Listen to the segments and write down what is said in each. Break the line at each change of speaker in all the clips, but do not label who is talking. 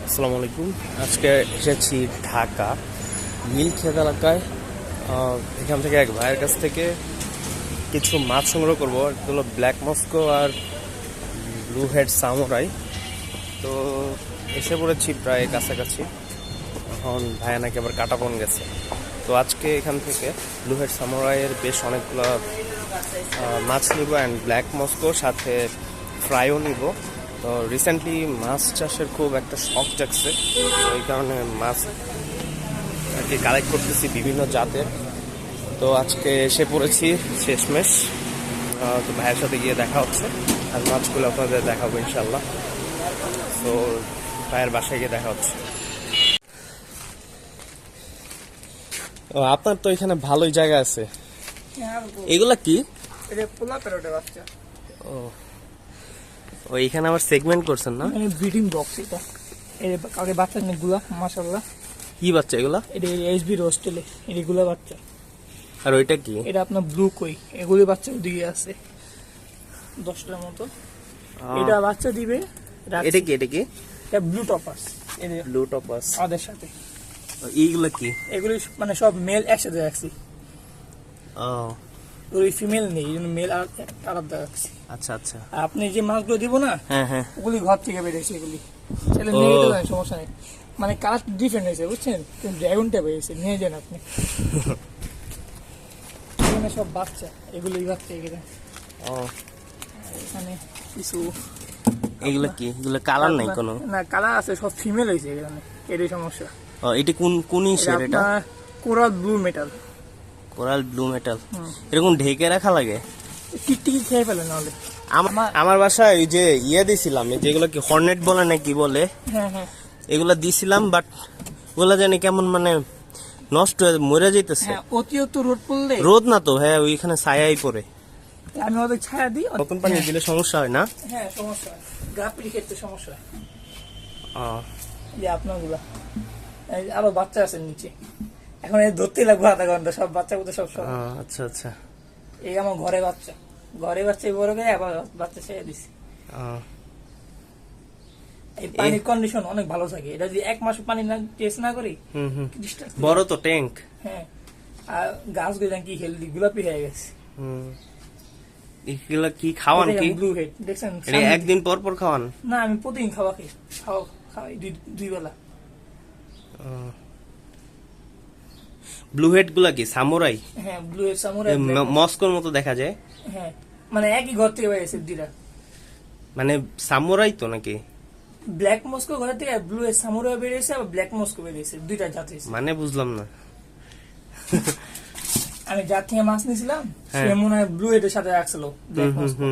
আসসালামু আলাইকুম। আজকে এসেছি ঢাকা নীলক্ষেত এলাকায়। এখান থেকে এক ভাইয়ের কাছ থেকে কিছু মাছ সংগ্রহ করবো। এগুলো ব্ল্যাক মস্কো আর ব্লু হেড সামুরাই। তো এসে পড়েছি প্রায় কাছাকাছি। এখন ভাইয়া নাকি আবার কাটাপন গেছে। তো আজকে এখান থেকে ব্লু হেড সামুরাইয়ের বেশ অনেকগুলো মাছ নিব অ্যান্ড ব্ল্যাক মস্কো সাথে ফ্রাইও নিব। তো রিসেন্টলি মাছ চাষের খুব একটা শখ জাগছে, তো এই কারণে মাছ আর কি কালেক্ট করতেছি বিভিন্ন জাতের। তো আজকে এসে পড়েছি শেষমেশ। তো ভাইয়ের সাথে গিয়ে দেখা হচ্ছে, আর মাছগুলো আপনাদের দেখাবো ইনশাল্লাহ। তো ভাইয়ের বাসায় গিয়ে দেখা হচ্ছে। ও, আপনার তো এখানে ভালোই জায়গা আছে। এগুলা কি? ও, এখানে আবার সেগমেন্ট করছেন না?
ব্রিডিং বক্স এটা। এই আগে বাচ্চা অনেকগুলা মাশাআল্লাহ।
কি বাচ্চা এগুলা?
এটা এসবি রোস্টেলে এগুলা বাচ্চা।
আর ওইটা কি?
এটা আপনার ব্লু কই, এগুলি বাচ্চা ওদিকে আছে 10টার মতো। এটা বাচ্চা দিবে।
এটা কি? এটা কি?
এটা ব্লু টপাস। এই
ব্লু টপাস
আমাদের সাথে।
এইগুলা কি?
এগুলি মানে সব মেল একসাথে রাখছি। ওই ফিমেল নেই, এই জন্য মেল আলাদা রাখছি।
আচ্ছা আচ্ছা।
আপনি যে মাছগুলো দিব না,
হ্যাঁ হ্যাঁ,
ওগুলি ঘর থেকে বেরিয়েছে। এগুলি ছেলে নিয়ে যেতে পারেন, সমস্যা নেই। মানে কালার ডিফারেন্ট হয়েছে বুঝছেন, কিন্তু ড্রাগনটা বেরিয়েছে, নিয়ে যান আপনি। এখানে সব বাচ্চা, এগুলোই বাচ্চা এখানে। এখানে কিছু
এগুলা কি? এগুলা কালার নাই কোনো?
না, কালার আছে, সব ফিমেল হয়েছে এখানে। এটাই সমস্যা।
এটা কোন ইসের? এটা
coral blue metal.
Coral blue metal. এরকম ঢেকে রাখা লাগে?
টিকটিকি খেয়ে ফেলে নাহলে।
আমার বাসায় ওই যে দিছিলাম, যেগুলো কি হর্নেট বলে নাকি বলে,
হ্যাঁ হ্যাঁ,
এগুলা দিছিলাম, বাট ওগুলা জানি কেমন মানে নষ্ট হয়ে মরে যাইতেছে।
অতিরিক্ত রোদ পড়লে।
রোদ না তো, হ্যাঁ ওইখানে ছায়াই পড়ে।
আমি ওদের ছায়া দিই।
নতুন পানি দিলে সমস্যা হয় না?
হ্যাঁ সমস্যা হয়, গাপড়ি খেতে সমস্যা হয়। যে আপনারগুলা আরো বাচ্চা আছে নিচে, এখন এই ধরতে লাগবে আধা ঘন্টা। সব বাচ্চা কোথায় সব সব।
আচ্ছা আচ্ছা।
এই আমার ঘরে বাচ্চা বড় করে আবার বাচ্চা ছেড়ে দিছি। এই পানির কন্ডিশন অনেক ভালো থাকে। এটা যদি 1 মাস পানি না টেস্ট না করি,
বড় তো ট্যাঙ্ক।
হ্যাঁ, আর গাছগুলো কি হেলদি গোলাপি হয়ে গেছে।
এগুলা কি খাওয়ান কি?
ব্লু হেড দেখছেন?
একদিন পর পর খাওয়ান?
না, আমি প্রতিদিন খাওয়াই 2 বেলা।
ব্লু হেড গুলা কি সামুরাই?
হ্যাঁ, ব্লু হেড সামুরাই
মস্কোর মতো দেখা যায়।
হ্যাঁ, মানে একই ঘর থেকে বেরিয়েছে দুইটা।
মানে সামুরাই তো নাকি?
ব্ল্যাক মস্কো ঘর থেকে ব্লু হেড সামুরাই বেরিয়েছে, আর ব্ল্যাক মস্কো বেরিয়েছে, দুইটা জাত হয়েছে।
মানে বুঝলাম না।
আমি যার থেকে মাছ নিয়েছিলাম সে মনে হয় ব্লু হেডের সাথে রাখছিল ব্ল্যাক মস্কো,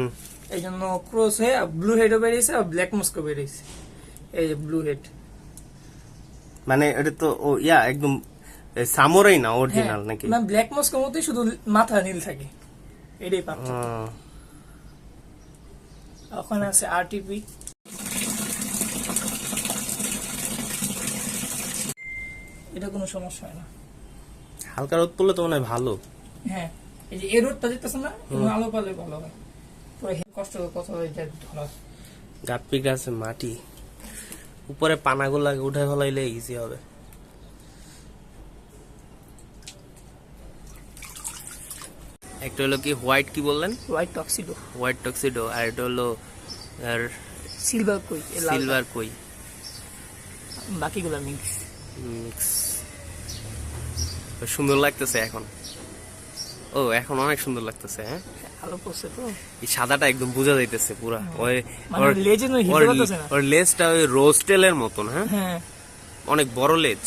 এই জন্য ক্রস হয়ে ব্লু হেডও বেরিয়েছে আর ব্ল্যাক মস্কো বেরিয়েছে। এই যে ব্লু হেড,
মানে এটা তো একদম সামুরাই না, অরিজিনাল নাকি?
না, ব্ল্যাক মস্কোর মতোই, শুধু মাথা নীল থাকে, এটাই পাচ্ছি। ওখানে আছে আরটিপি। এটা কোনো সমস্যা হয় না।
হালকা রোদ পড়লে তো মনে হয় ভালো।
হ্যাঁ, এই যে এই রোদটা দেখতেছেন না, আলো পালে ভালো হয়। পুরো কষ্ট কথা হয়ে যায় ধরা।
গাপ্পি গাছে মাটি উপরে পানাগুলা উঠে ফেলাইলে ইজি হবে। একটা হলো কি হোয়াইট, কি বললেন?
White tuxedo.
White tuxedo. আর এটা হলো
সিলভার কই।
সিলভার কই।
বাকিগুলো মিক্স।
সুন্দর লাগতেছে এখন। এখন অনেক সুন্দর লাগতেছে। হ্যাঁ,
আলো পড়ছে তো,
এই সাদাটা একদম বোঝা যাইতেছে পুরা।
ওর
লেজটা ওই রোস্টেলের মতন। হ্যাঁ, অনেক বড় লেজ।